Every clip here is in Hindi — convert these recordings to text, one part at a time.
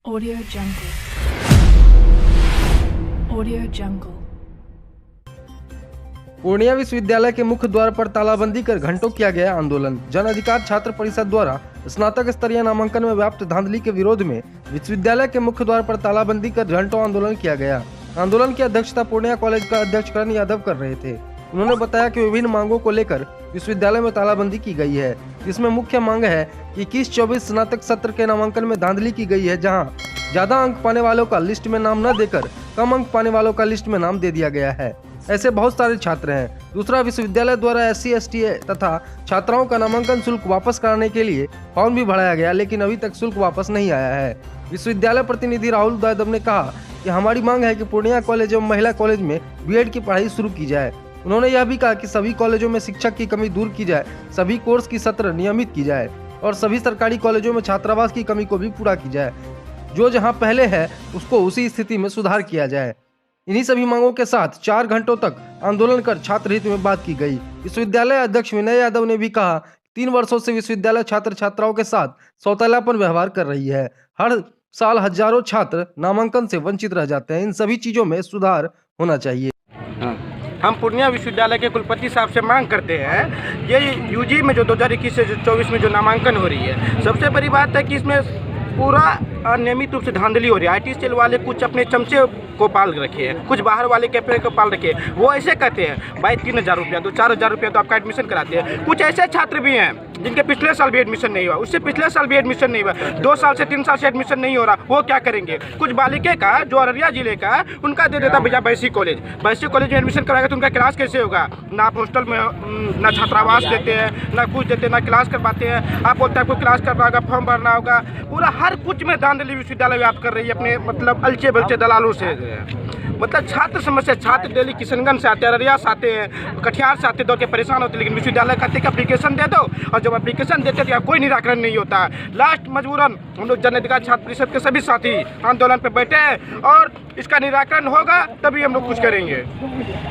Audio Jungle. Audio Jungle. Purnia विश्वविद्यालय के मुख्य द्वार पर तालाबंदी कर घंटों किया गया आंदोलन। जन अधिकार छात्र परिषद द्वारा स्नातक स्तरीय नामांकन में व्याप्त धांधली के विरोध में विश्वविद्यालय के मुख्य द्वार पर तालाबंदी कर घंटों आंदोलन किया गया। आंदोलन की अध्यक्षता पूर्णिया कॉलेज का अध्यक्ष करण यादव कर रहे थे। उन्होंने बताया कि विभिन्न मांगों को लेकर विश्वविद्यालय में तालाबंदी की गई है। इसमें मुख्य मांग है कि 21-24 स्नातक सत्र के नामांकन में धांधली की गई है, जहां ज्यादा अंक पाने वालों का लिस्ट में नाम न देकर कम अंक पाने वालों का लिस्ट में नाम दे दिया गया है। ऐसे बहुत सारे छात्र हैं। दूसरा, विश्वविद्यालय द्वारा SC/ST तथा छात्राओं का नामांकन शुल्क वापस कराने के लिए फॉर्म भी भराया गया, लेकिन अभी तक शुल्क वापस नहीं आया है। विश्वविद्यालय प्रतिनिधि राहुल यादव ने कहा कि हमारी मांग है कि पूर्णिया कॉलेज एवं महिला कॉलेज में B.Ed की पढ़ाई शुरू की जाए। उन्होंने यह भी कहा कि सभी कॉलेजों में शिक्षक की कमी दूर की जाए, सभी कोर्स की सत्र नियमित की जाए और सभी सरकारी कॉलेजों में छात्रावास की कमी को भी पूरा की जाए। जो जहां पहले है उसको उसी स्थिति में सुधार किया जाए। इन्हीं सभी मांगों के साथ 4 घंटों तक आंदोलन कर छात्र हित में बात की गई। विश्वविद्यालय अध्यक्ष विनय यादव ने भी कहा 3 वर्षों से विश्वविद्यालय छात्र छात्राओं के साथ सौतेलापन व्यवहार कर रही है। हर साल हजारों छात्र नामांकन से वंचित रह जाते हैं। इन सभी चीजों में सुधार होना चाहिए। हम पूर्णिया विश्वविद्यालय के कुलपति साहब से मांग करते हैं, ये UG में जो 2021 से 24 में जो नामांकन हो रही है, सबसे बड़ी बात है कि इसमें पूरा अनियमित रूप से धांधली हो रही है। IT सेल वाले कुछ अपने चमचे को पाल रखे हैं, कुछ बाहर वाले कैफे को पाल रखे हैं। वो ऐसे कहते हैं भाई 3,000 रुपया दो, 4,000 रुपया तो आपका एडमिशन कराते हैं। कुछ ऐसे छात्र भी हैं जिनके पिछले साल भी एडमिशन नहीं हुआ, उससे पिछले साल भी एडमिशन नहीं हुआ, 2 साल से 3 साल से एडमिशन नहीं हो रहा। वो क्या करेंगे? कुछ बालिके का जो अररिया जिले का, उनका दे देता भैया बैसी कॉलेज में एडमिशन कराएगा तो उनका क्लास कैसे होगा? ना आप हॉस्टल में ना छात्रावास देते हैं, ना कुछ देते हैं, ना क्लास करवाते हैं। आप बोलते हैं आपको क्लास करना होगा, फॉर्म भरना होगा। पूरा हर कुछ में धांधली विश्वविद्यालय व्याप्त कर रही है अपने मतलब अलचे बलचे दलालों से। मतलब छात्र समस्या, छात्र दिल्ली किशनगंज से आते हैं, अररिया से आते हैं, कटिहार से आते दौड़ के परेशान होते हैं, लेकिन विश्वविद्यालय कहते हैं एप्लीकेशन दे दो, और जब एप्लीकेशन देते हैं तो कोई निराकरण नहीं होता। लास्ट मजबूरन हम लोग जन अधिकार छात्र परिषद के सभी साथी आंदोलन पर बैठे हैं और इसका निराकरण होगा तभी हम लोग कुछ करेंगे।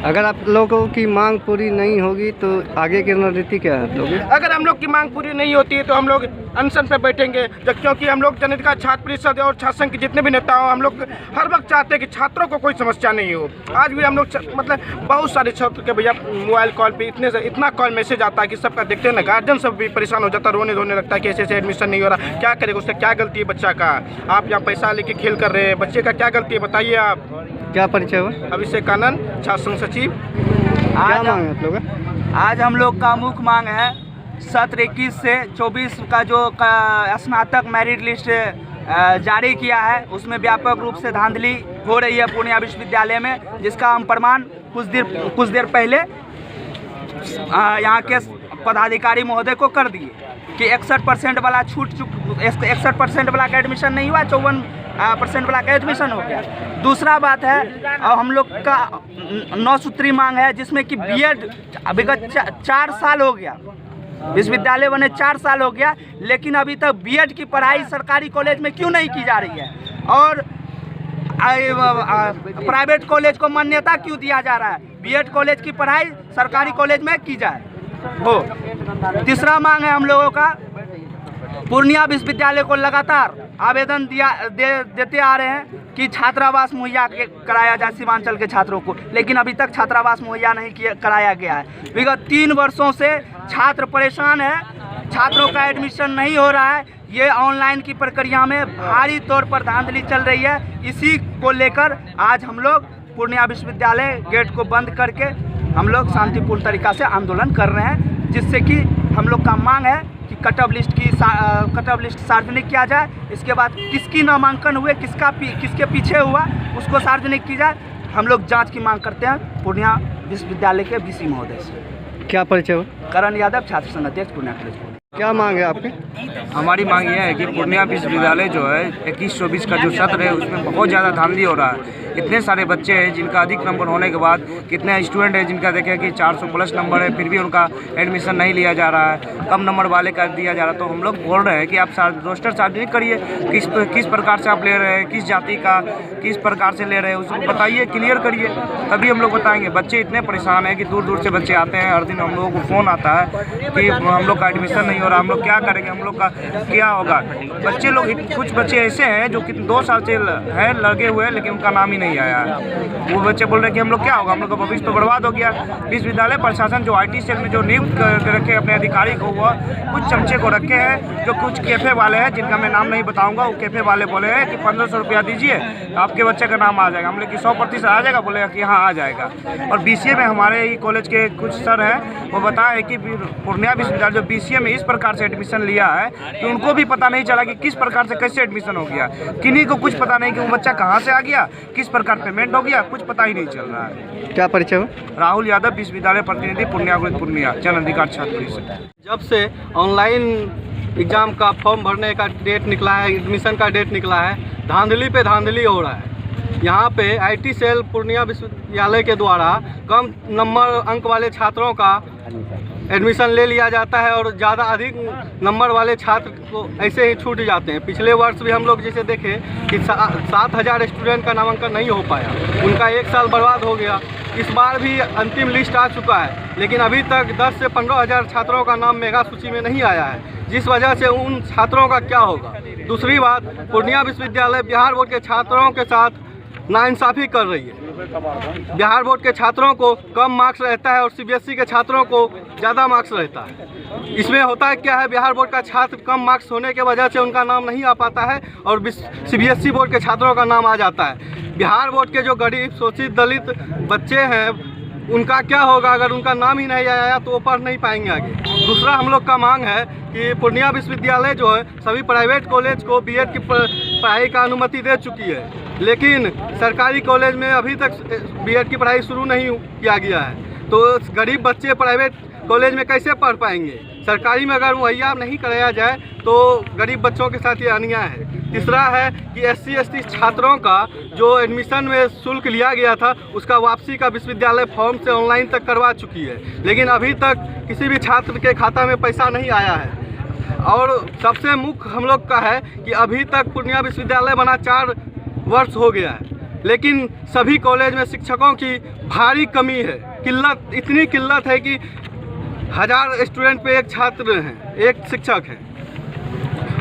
अगर आप लोगों की मांग पूरी नहीं होगी तो आगे की रणनीति क्या है? अगर हम लोग की मांग पूरी नहीं होती है तो हम लोग अनशन पे बैठेंगे, क्योंकि हम लोग जन अधिकार छात्र परिषद और छात्र संघ के जितने भी नेता हो, हम लोग हर वक्त चाहते हैं कि छात्रों को कोई समस्या नहीं हो। आज भी हम लोग मतलब बहुत सारे छात्र के भैया मोबाइल कॉल पे इतना कॉल मैसेज आता है कि सबका देखते हैं ना, गार्जियन सब भी परेशान हो जाता है, रोने धोने लगता है कि ऐसे एडमिशन नहीं हो रहा। क्या करेगा? उसका क्या गलती है बच्चा का? आप यहाँ पैसा लेके खेल कर रहे हैं, बच्चे का क्या गलती है बताइए आप। क्या परिचय हुआ? अभिषेक आनंद, छात्र संघ सचिव। क्या मांग है आप लोग? आज हम लोग का मुख्य मांग है सत्र 21 से 24 का जो स्नातक मेरिट लिस्ट जारी किया है, उसमें व्यापक रूप से धांधली हो रही है पूर्णिया विश्वविद्यालय में, जिसका हम प्रमाण कुछ देर पहले यहाँ के पदाधिकारी महोदय को कर दिए कि 61% वाला 61% वाला का एडमिशन नहीं हुआ, 54% वाला का एडमिशन हो गया। दूसरा बात है, अब हम लोग का 9 सूत्री मांग है, जिसमें कि B.Ed विगत 4 साल हो गया, विश्वविद्यालय बने 4 साल हो गया, लेकिन अभी तक B.Ed की पढ़ाई सरकारी कॉलेज में क्यों नहीं की जा रही है और प्राइवेट कॉलेज को मान्यता क्यों दिया जा रहा है? B.Ed कॉलेज की पढ़ाई सरकारी कॉलेज में की जाए। तीसरा मांग है हम लोगों का, पूर्णिया विश्वविद्यालय को लगातार आवेदन देते आ रहे हैं कि छात्रावास मुहैया कराया जाए सीमांचल के छात्रों को, लेकिन अभी तक छात्रावास मुहैया नहीं कराया गया है। विगत 3 वर्षों से छात्र परेशान है, छात्रों का एडमिशन नहीं हो रहा है। ये ऑनलाइन की प्रक्रिया में भारी तौर पर धांधली चल रही है। इसी को लेकर आज हम लोग पूर्णिया विश्वविद्यालय गेट को बंद करके हम लोग शांतिपूर्ण तरीका से आंदोलन कर रहे हैं, जिससे कि हम लोग का मांग है कि कट ऑफ लिस्ट सार्वजनिक किया जाए। इसके बाद किसकी नामांकन हुए, किसके पीछे हुआ, उसको सार्वजनिक की जाए। हम लोग जांच की मांग करते हैं पूर्णिया विश्वविद्यालय के VC महोदय से। क्या परिचय हुआ? करण यादव, छात्र संघ अध्यक्ष, पूर्णिया कॉलेज। क्या मांग है आपकी? हमारी मांग यह है कि पूर्णिया विश्वविद्यालय जो है 21-24 का जो सत्र है उसमें बहुत ज़्यादा धांधली हो रहा है। इतने सारे बच्चे हैं जिनका अधिक नंबर होने के बाद, कितने स्टूडेंट हैं जिनका देखें कि 400 प्लस नंबर है, फिर भी उनका एडमिशन नहीं लिया जा रहा है, कम नंबर वाले का दिया जा रहा है। तो हम लोग बोल रहे हैं कि आप रोस्टर सार्वजनिक करिए, किस प्रकार से आप ले रहे हैं, किस जाति का किस प्रकार से ले रहे हैं, उसको बताइए, क्लियर करिए, तभी हम लोग बताएंगे। बच्चे इतने परेशान हैं कि दूर दूर से बच्चे आते हैं, हर दिन हम लोगों को फ़ोन आता है कि हम लोग का एडमिशन नहीं हो रहा है, हम लोग क्या करेंगे, हम लोग का क्या होगा। बच्चे लोग, कुछ बच्चे ऐसे हैं जो कि 2 साल से है लगे हुए हैं लेकिन उनका नाम ही नहीं आया है। वो बच्चे बोल रहे हैं कि हम लोग क्या होगा, हम लोग का भविष्य तो बर्बाद हो गया। विश्वविद्यालय प्रशासन जो IT सेल में जो नियुक्त कर रखे अपने अधिकारी को, वो कुछ चमचे को रखे हैं, जो कुछ कैफे वाले हैं जिनका मैं नाम नहीं बताऊंगा। वो कैफे वाले बोले हैं कि 1500 रुपया दीजिए आपके बच्चे का नाम आ जाएगा। हम लोग कि 100% आ जाएगा, बोलेगा कि हाँ आ जाएगा। और BCA में हमारे ही कॉलेज के कुछ सर हैं, वो बताए कि पूर्णिया विश्वविद्यालय जो BCA में इस प्रकार से एडमिशन लिया है कि उनको भी पता नहीं चला कि किस प्रकार से कैसे एडमिशन हो गया। किन्हीं को कुछ पता नहीं कि वो बच्चा कहाँ से आ गया, किस प्रकार पेमेंट हो गया, कुछ पता ही नहीं चल रहा है। क्या परिचय हो? राहुल यादव, विश्वविद्यालय प्रतिनिधि, पूर्णिया, जन अधिकार छात्र परिषद। जब से ऑनलाइन एग्ज़ाम का फॉर्म भरने का डेट निकला है, एडमिशन का डेट निकला है, धांधली पे धांधली हो रहा है। यहाँ पे IT सेल पूर्णिया विश्वविद्यालय के द्वारा कम नंबर अंक वाले छात्रों का एडमिशन ले लिया जाता है और ज़्यादा अधिक नंबर वाले छात्र को ऐसे ही छूट जाते हैं। पिछले वर्ष भी हम लोग जैसे देखे कि 7000 स्टूडेंट का नामांकन नहीं हो पाया, उनका 1 साल बर्बाद हो गया। इस बार भी अंतिम लिस्ट आ चुका है, लेकिन अभी तक 10 से 15,000 छात्रों का नाम मेगा सूची में नहीं आया है, जिस वजह से उन छात्रों का क्या होगा। दूसरी बात, पूर्णिया विश्वविद्यालय बिहार बोर्ड के छात्रों के साथ नाइंसाफ़ी कर रही है। बिहार बोर्ड के छात्रों को कम मार्क्स रहता है और CBSE के छात्रों को ज़्यादा मार्क्स रहता है। इसमें होता है क्या है, बिहार बोर्ड का छात्र कम मार्क्स होने के वजह से उनका नाम नहीं आ पाता है और CBSE बोर्ड के छात्रों का नाम आ जाता है। बिहार बोर्ड के जो गरीब शोषित दलित बच्चे हैं, उनका क्या होगा अगर उनका नाम ही नहीं आया तो वो पढ़ नहीं पाएंगे आगे। दूसरा हम लोग का मांग है कि पूर्णिया विश्वविद्यालय जो है सभी प्राइवेट कॉलेज को BEd की पढ़ाई का अनुमति दे चुकी है, लेकिन सरकारी कॉलेज में अभी तक BEd की पढ़ाई शुरू नहीं किया गया है। तो गरीब बच्चे प्राइवेट कॉलेज में कैसे पढ़ पाएंगे। सरकारी में अगर मुहैया नहीं कराया जाए तो गरीब बच्चों के साथ ये अन्याय है। तीसरा है कि SC/ST छात्रों का जो एडमिशन में शुल्क लिया गया था, उसका वापसी का विश्वविद्यालय फॉर्म से ऑनलाइन तक करवा चुकी है, लेकिन अभी तक किसी भी छात्र के खाता में पैसा नहीं आया है। और सबसे मुख्य हम लोग का है कि अभी तक पूर्णिया विश्वविद्यालय बना 4 वर्ष हो गया है, लेकिन सभी कॉलेज में शिक्षकों की भारी कमी है। इतनी किल्लत है कि 1000 स्टूडेंट पे 1 छात्र हैं, 1 शिक्षक है।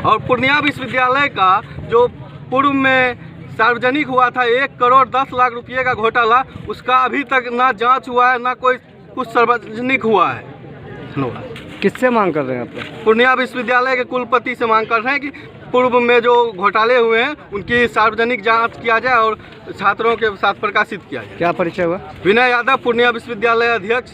और पूर्णिया विश्वविद्यालय का जो पूर्व में सार्वजनिक हुआ था 1 करोड़ 10 लाख रुपये का घोटाला, उसका अभी तक ना जांच हुआ है, ना कोई कुछ सार्वजनिक हुआ है। किससे मांग कर रहे हैं आप लोग? पूर्णिया विश्वविद्यालय के कुलपति से मांग कर रहे हैं कि पूर्व में जो घोटाले हुए हैं उनकी सार्वजनिक जांच किया जाए और छात्रों के साथ प्रकाशित किया जाए। क्या परिचय हुआ? विनय यादव, पूर्णिया विश्वविद्यालय अध्यक्ष।